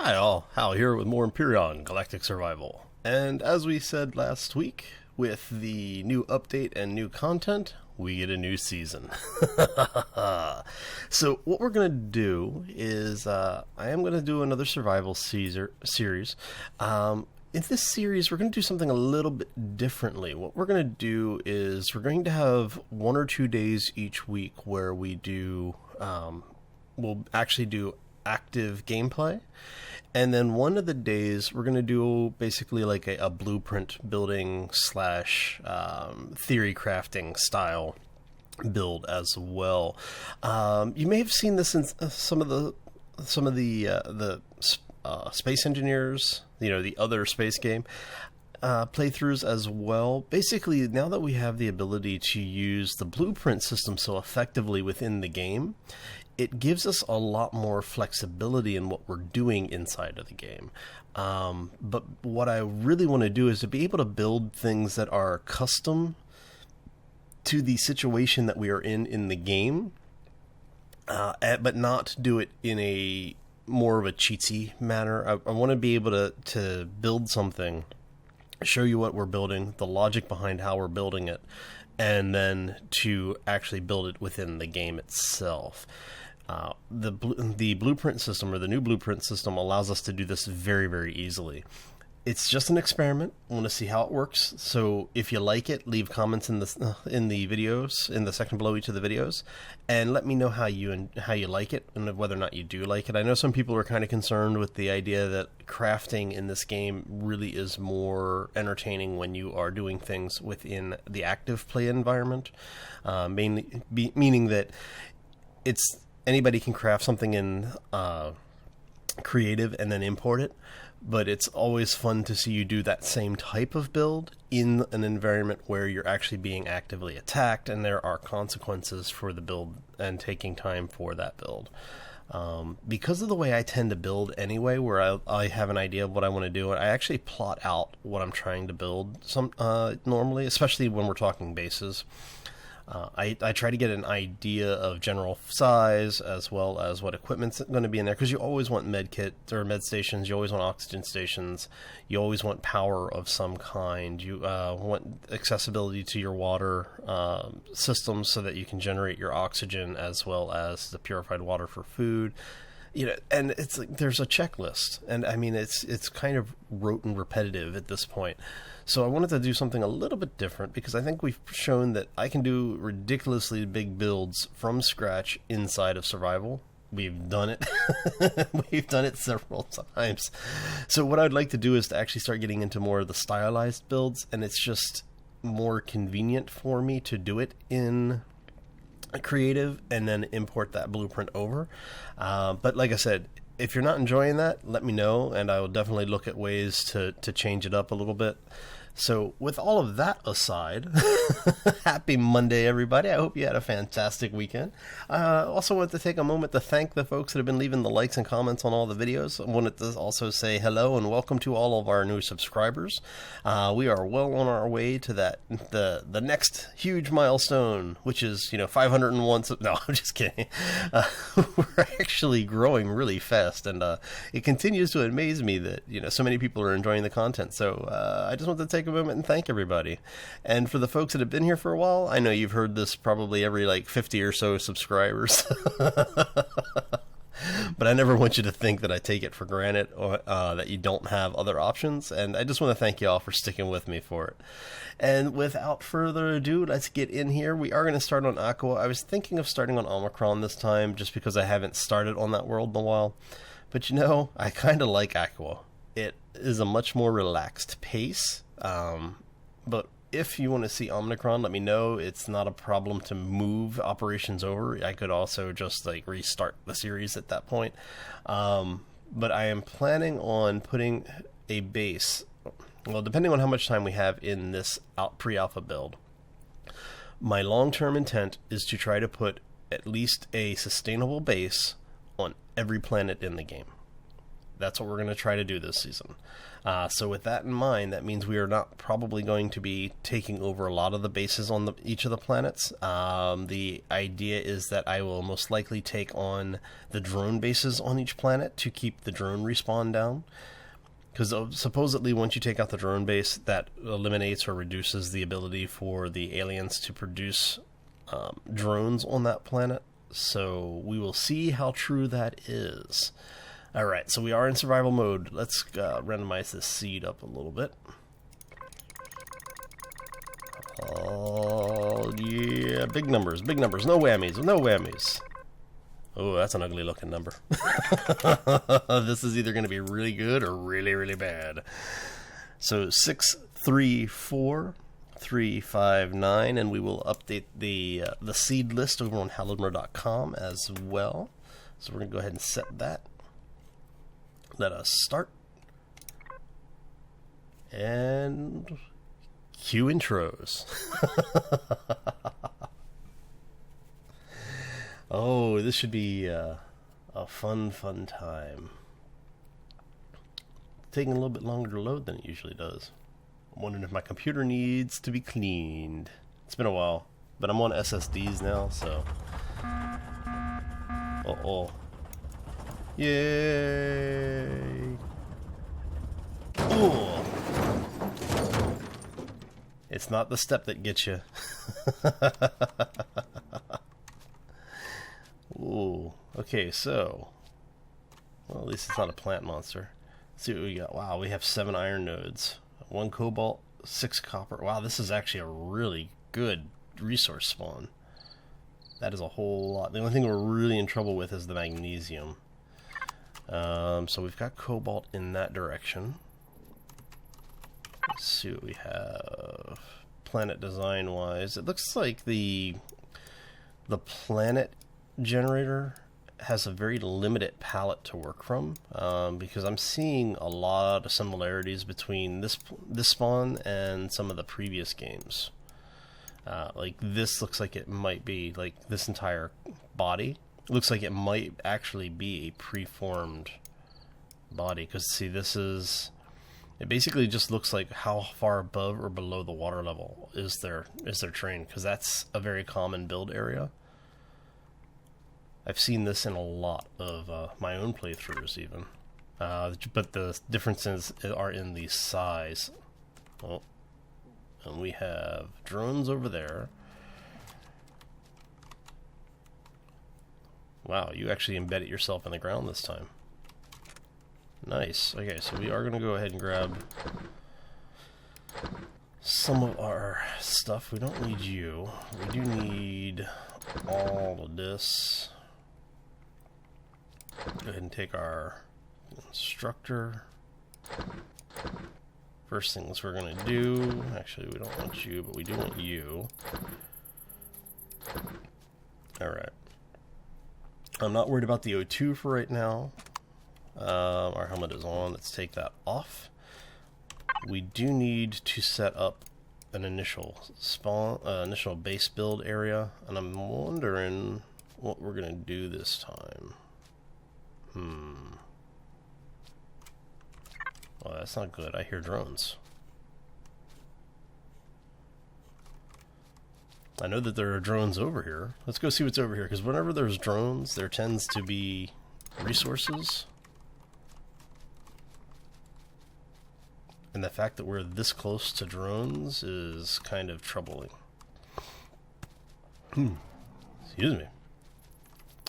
Hi all, Hal here with more Empyrion, Galactic Survival. And as we said last week, with the new update and new content, we get a new season. So what we're going to do is, I am going to do another survival series. In this series, we're going to do something a little bit differently. What we're going to do is we're going to have 1 or 2 days each week where we do, we'll actually do active gameplay. And then one of the days we're going to do basically like a blueprint building slash theory crafting style build as well. You may have seen this in some of the space engineers, the other space game playthroughs as well. Basically, now that we have the ability to use the blueprint system so effectively within the game, it gives us a lot more flexibility in what we're doing inside of the game. But what I really want to do is to be able to build things that are custom to the situation that we are in the game, but not do it in a more of a cheatsy manner. I want to be able to build something, show you what we're building, the logic behind how we're building it, and then to actually build it within the game itself. The blueprint system, or the new blueprint system, allows us to do this very, very easily. It's just an experiment. I want to see how it works. So if you like it, leave comments in the videos, in the section below each of the videos, and let me know how you like it and whether or not you do like it. I know some people are kind of concerned with the idea that crafting in this game really is more entertaining when you are doing things within the active play environment, meaning that anybody can craft something in creative and then import it, but it's always fun to see you do that same type of build in an environment where you're actually being actively attacked and there are consequences for the build and taking time for that build. Because of the way I tend to build anyway, where I have an idea of what I want to do, I actually plot out what I'm trying to build normally, especially when we're talking bases. I try to get an idea of general size as well as what equipment's going to be in there, because you always want med kit or med stations, you always want oxygen stations, you always want power of some kind, you want accessibility to your water systems so that you can generate your oxygen as well as the purified water for food. And it's like there's a checklist, and I mean it's kind of rote and repetitive at this point. So I wanted to do something a little bit different, because I think we've shown that I can do ridiculously big builds from scratch inside of survival. We've done it. We've done it several times. So what I'd like to do is to actually start getting into more of the stylized builds, and it's just more convenient for me to do it in creative and then import that blueprint over. But like I said, if you're not enjoying that, let me know, and I will definitely look at ways to change it up a little bit. So with all of that aside, happy Monday, everybody. I hope you had a fantastic weekend. Also want to take a moment to thank the folks that have been leaving the likes and comments on all the videos. I wanted to also say hello and welcome to all of our new subscribers. We are well on our way to the next huge milestone, which is 501. No, I'm just kidding. We're actually growing really fast, and it continues to amaze me that so many people are enjoying the content. So I just want to take a moment and thank everybody. And for the folks that have been here for a while, I know you've heard this probably every 50 or so subscribers. But I never want you to think that I take it for granted, or that you don't have other options. And I just want to thank you all for sticking with me for it. And without further ado, let's get in here. We are going to start on Aqua. I was thinking of starting on Omicron this time, just because I haven't started on that world in a while. But I kind of like Aqua. It is a much more relaxed pace. But if you want to see Omicron, let me know. It's not a problem to move operations over. I could also just restart the series at that point. But I am planning on putting a base, well, depending on how much time we have in this pre-alpha build. My long-term intent is to try to put at least a sustainable base on every planet in the game. That's what we're going to try to do this season. So with that in mind, that means we are not probably going to be taking over a lot of the bases on each of the planets. The idea is that I will most likely take on the drone bases on each planet to keep the drone respawn down. Because supposedly once you take out the drone base, that eliminates or reduces the ability for the aliens to produce drones on that planet. So we will see how true that is. Alright, so we are in survival mode. Let's randomize this seed up a little bit. Oh, yeah, big numbers, no whammies, no whammies. Oh, that's an ugly looking number. This is either going to be really good or really, really bad. So 634359, and we will update the seed list over on hallowedmer.com as well. So we're going to go ahead and set that. Let us start. And cue intros. Oh, this should be a fun time. Taking a little bit longer to load than it usually does. I'm wondering if my computer needs to be cleaned. It's been a while, but I'm on SSDs now, so. Uh-oh. Yay! Ooh. It's not the step that gets you. Ooh. Okay, so. Well, at least it's not a plant monster. Let's see what we got. Wow, we have 7 iron nodes. 1 cobalt, 6 copper. Wow, this is actually a really good resource spawn. That is a whole lot. The only thing we're really in trouble with is the magnesium. So we've got cobalt in that direction. Let's see what we have. Planet design wise, it looks like the planet generator has a very limited palette to work from, because I'm seeing a lot of similarities between this spawn and some of the previous games. Like this looks like it might be like this entire body. Looks like it might actually be a preformed body, because see, this is, it basically just looks like how far above or below the water level is their terrain, because that's a very common build area. I've seen this in a lot of my own playthroughs even, but the differences are in the size. Oh, and we have drones over there. Wow, you actually embedded yourself in the ground this time. Nice. Okay, so we are going to go ahead and grab some of our stuff. We don't need you. We do need all of this. Go ahead and take our instructor. First things we're going to do, actually we don't want you, but we do want you. Alright. I'm not worried about the O2 for right now. Our helmet is on. Let's take that off. We do need to set up an initial spawn, initial base build area, and I'm wondering what we're gonna do this time. Well, that's not good. I hear drones. I know that there are drones over here. Let's go see what's over here, because whenever there's drones, there tends to be resources. And the fact that we're this close to drones is kind of troubling. Excuse me.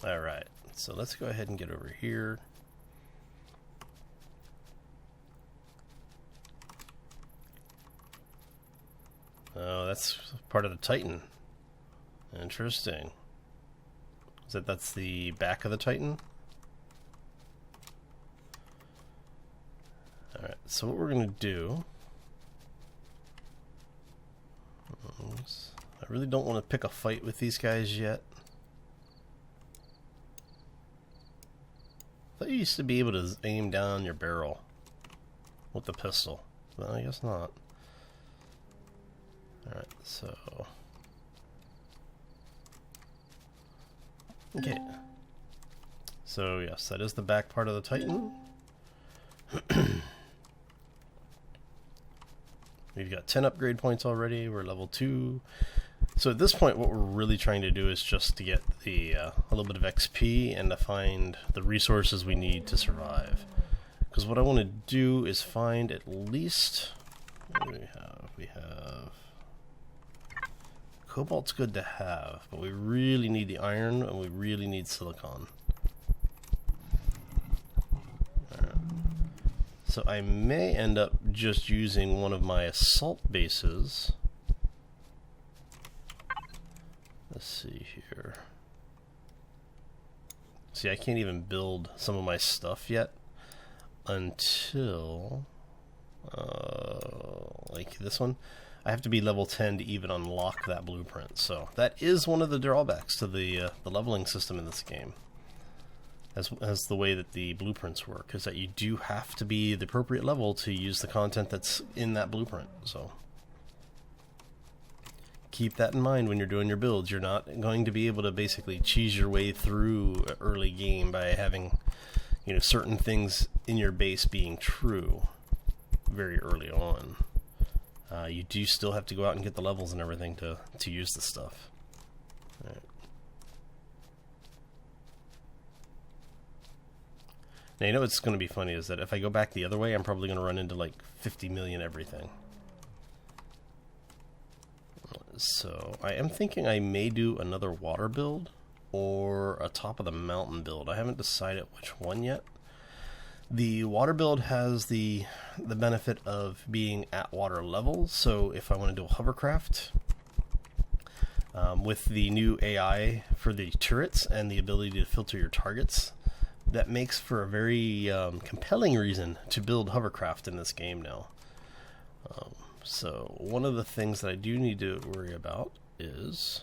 Alright, so let's go ahead and get over here. Oh, that's part of the Titan. Interesting. That's the back of the Titan? Alright, so what we're going to do... I really don't want to pick a fight with these guys yet. I thought you used to be able to aim down your barrel with the pistol. But I guess not. Alright, so... Okay. So, yes, that is the back part of the Titan. We've got 10 upgrade points already. We're level 2. So at this point, what we're really trying to do is just to get the a little bit of XP and to find the resources we need to survive. Because what I want to do is find at least... What do we have? We have... Cobalt's good to have, but we really need the iron and we really need silicon. So I may end up just using one of my assault bases. Let's see here. See, I can't even build some of my stuff yet until like this one. I have to be level 10 to even unlock that blueprint. So that is one of the drawbacks to the leveling system in this game. As the way that the blueprints work, is that you do have to be the appropriate level to use the content that's in that blueprint. So keep that in mind when you're doing your builds. You're not going to be able to basically cheese your way through an early game by having, you know, certain things in your base being true very early on. You do still have to go out and get the levels and everything to use the stuff. All right. Now, you know what's going to be funny is that if I go back the other way, I'm probably going to run into like 50 million everything. So I am thinking I may do another water build or a top of the mountain build. I haven't decided which one yet. The water build has the benefit of being at water level, so if I want to do a hovercraft, with the new AI for the turrets and the ability to filter your targets, that makes for a very compelling reason to build hovercraft in this game now. So one of the things that I do need to worry about is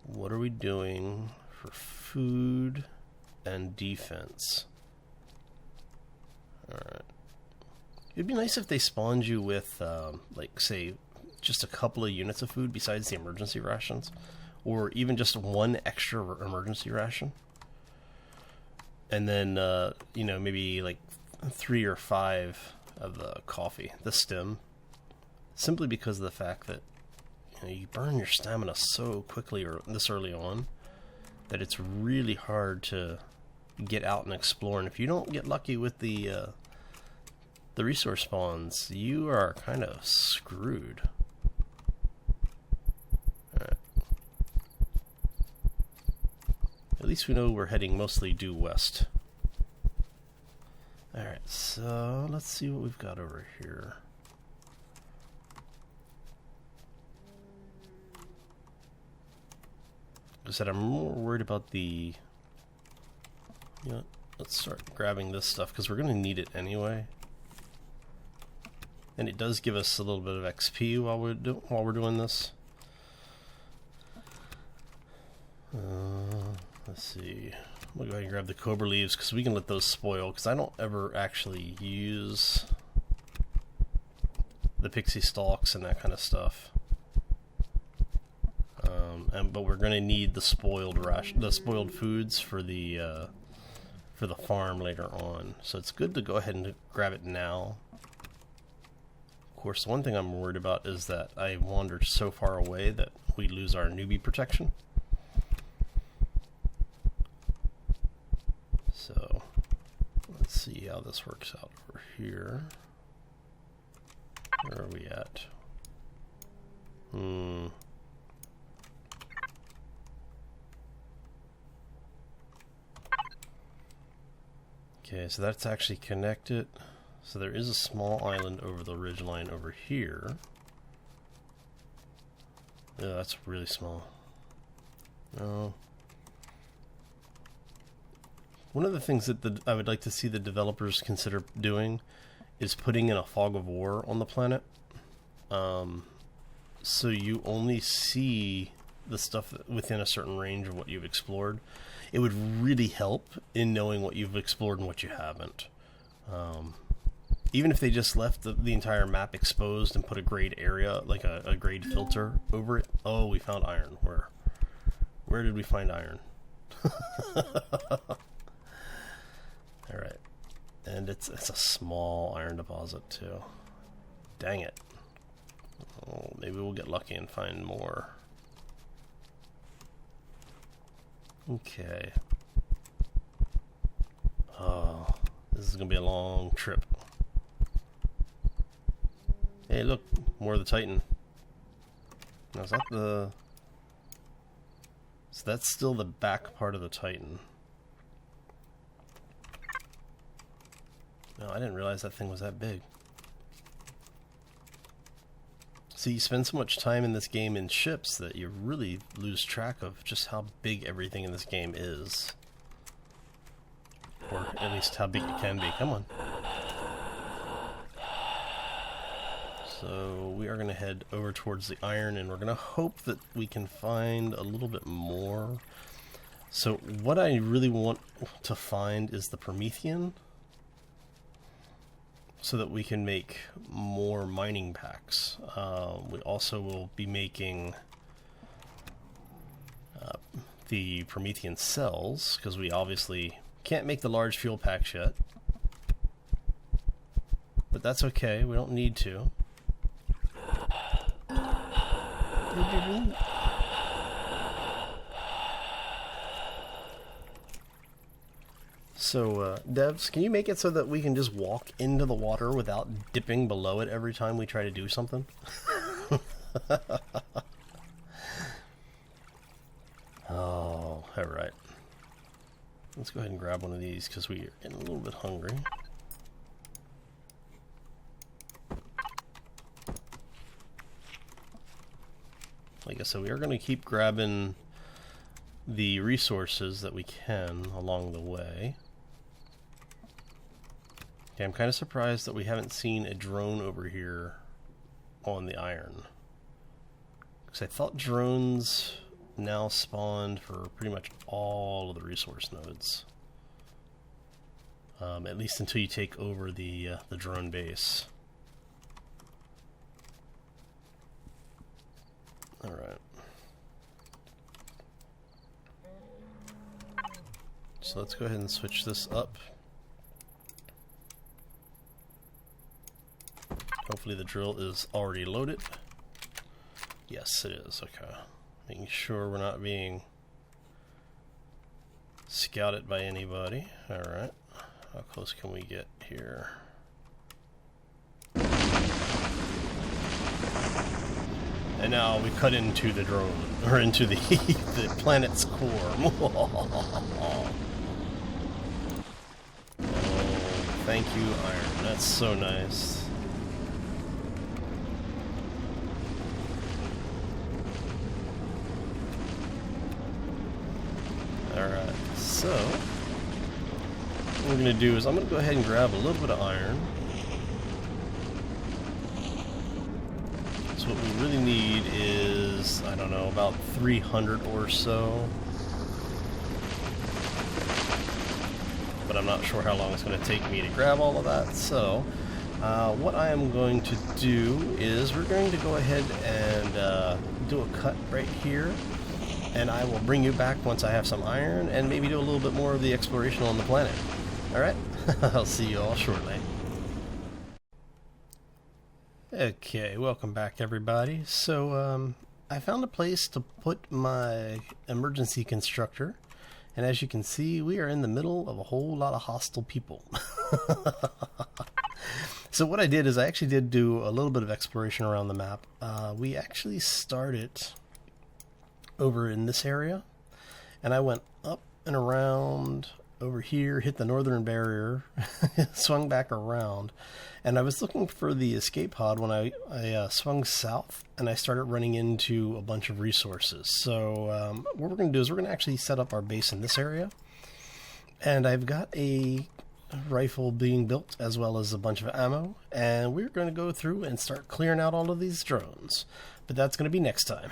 what are we doing for food and defense? Alright. It'd be nice if they spawned you with, like, say, just a couple of units of food besides the emergency rations, or even just one extra emergency ration. And then, you know, maybe like 3 or 5 of the coffee, the stem. Simply because of the fact that, you know, you burn your stamina so quickly or this early on that it's really hard to get out and explore. And if you don't get lucky with the resource spawns, you are kind of screwed. Alright. At least we know we're heading mostly due west. Alright, so let's see what we've got over here. Like I said, I'm more worried about the... You know, let's start grabbing this stuff because we're going to need it anyway. And it does give us a little bit of XP while we're doing this. Let's see. We'll go ahead and grab the cobra leaves because we can let those spoil, because I don't ever actually use the pixie stalks and that kind of stuff. But we're going to need the spoiled foods for the farm later on. So it's good to go ahead and grab it now. Of course, the one thing I'm worried about is that I wandered so far away that we lose our newbie protection. So let's see how this works out over here. Where are we at? Okay, so that's actually connected. So there is a small island over the ridgeline over here. Yeah, that's really small. No. One of the things that I would like to see the developers consider doing is putting in a fog of war on the planet. So you only see the stuff within a certain range of what you've explored. It would really help in knowing what you've explored and what you haven't. Even if they just left the entire map exposed and put a grayed area, like a grayed filter over it. Oh, we found iron. Where did we find iron? Alright. And it's a small iron deposit too. Dang it. Oh, maybe we'll get lucky and find more. Okay. Oh, this is gonna be a long trip. Hey, look, more of the Titan. Now, is that the... So that's still the back part of the Titan. No, I didn't realize that thing was that big. So you spend so much time in this game in ships that you really lose track of just how big everything in this game is. Or at least how big it can be. Come on. So we are going to head over towards the iron, and we're going to hope that we can find a little bit more. So what I really want to find is the Promethean, so that we can make more mining packs. We also will be making the Promethean cells, because we obviously can't make the large fuel packs yet. But that's okay, we don't need to. So, devs, can you make it so that we can just walk into the water without dipping below it every time we try to do something? Oh, alright. Let's go ahead and grab one of these because we are getting a little bit hungry. Like I said, we are going to keep grabbing the resources that we can along the way. Okay, I'm kind of surprised that we haven't seen a drone over here on the iron. Because I thought drones now spawned for pretty much all of the resource nodes. At least until you take over the drone base. Alright. So let's go ahead and switch this up. Hopefully the drill is already loaded. Yes, it is. Okay. Making sure we're not being scouted by anybody. Alright. How close can we get here? And now we cut into the drone, or into the, the planet's core. Oh, thank you, iron. That's so nice. Alright, so what we're going to do is I'm going to go ahead and grab a little bit of iron. So what we really need is, I don't know, about 300 or so. But I'm not sure how long it's going to take me to grab all of that. So what I am going to do is we're going to go ahead and do a cut right here. And I will bring you back once I have some iron and maybe do a little bit more of the exploration on the planet. Alright? I'll see you all shortly. Okay, welcome back everybody. So I found a place to put my emergency constructor, and as you can see we are in the middle of a whole lot of hostile people. So what I did is I actually did do a little bit of exploration around the map. We actually started over in this area, and I went up and around over here, hit the northern barrier, swung back around, and I was looking for the escape pod when I swung south, and I started running into a bunch of resources. So what we're going to do is we're going to actually set up our base in this area, and I've got a rifle being built as well as a bunch of ammo, and we're going to go through and start clearing out all of these drones, but that's going to be next time.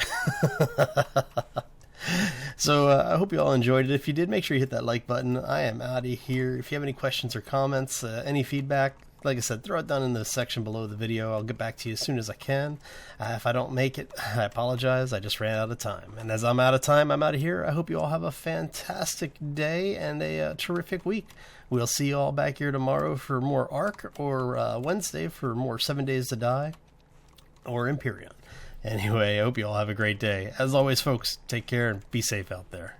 So I hope you all enjoyed it. If you did, make sure you hit that like button. I am out of here. If you have any questions or comments, any feedback, like I said, throw it down in the section below the video. I'll get back to you as soon as I can. If I don't make it, I apologize. I just ran out of time. And as I'm out of time, I'm out of here. I hope you all have a fantastic day and a terrific week. We'll see you all back here tomorrow for more Ark, or Wednesday for more 7 Days to Die, or Empyrion. Anyway, I hope you all have a great day. As always, folks, take care and be safe out there.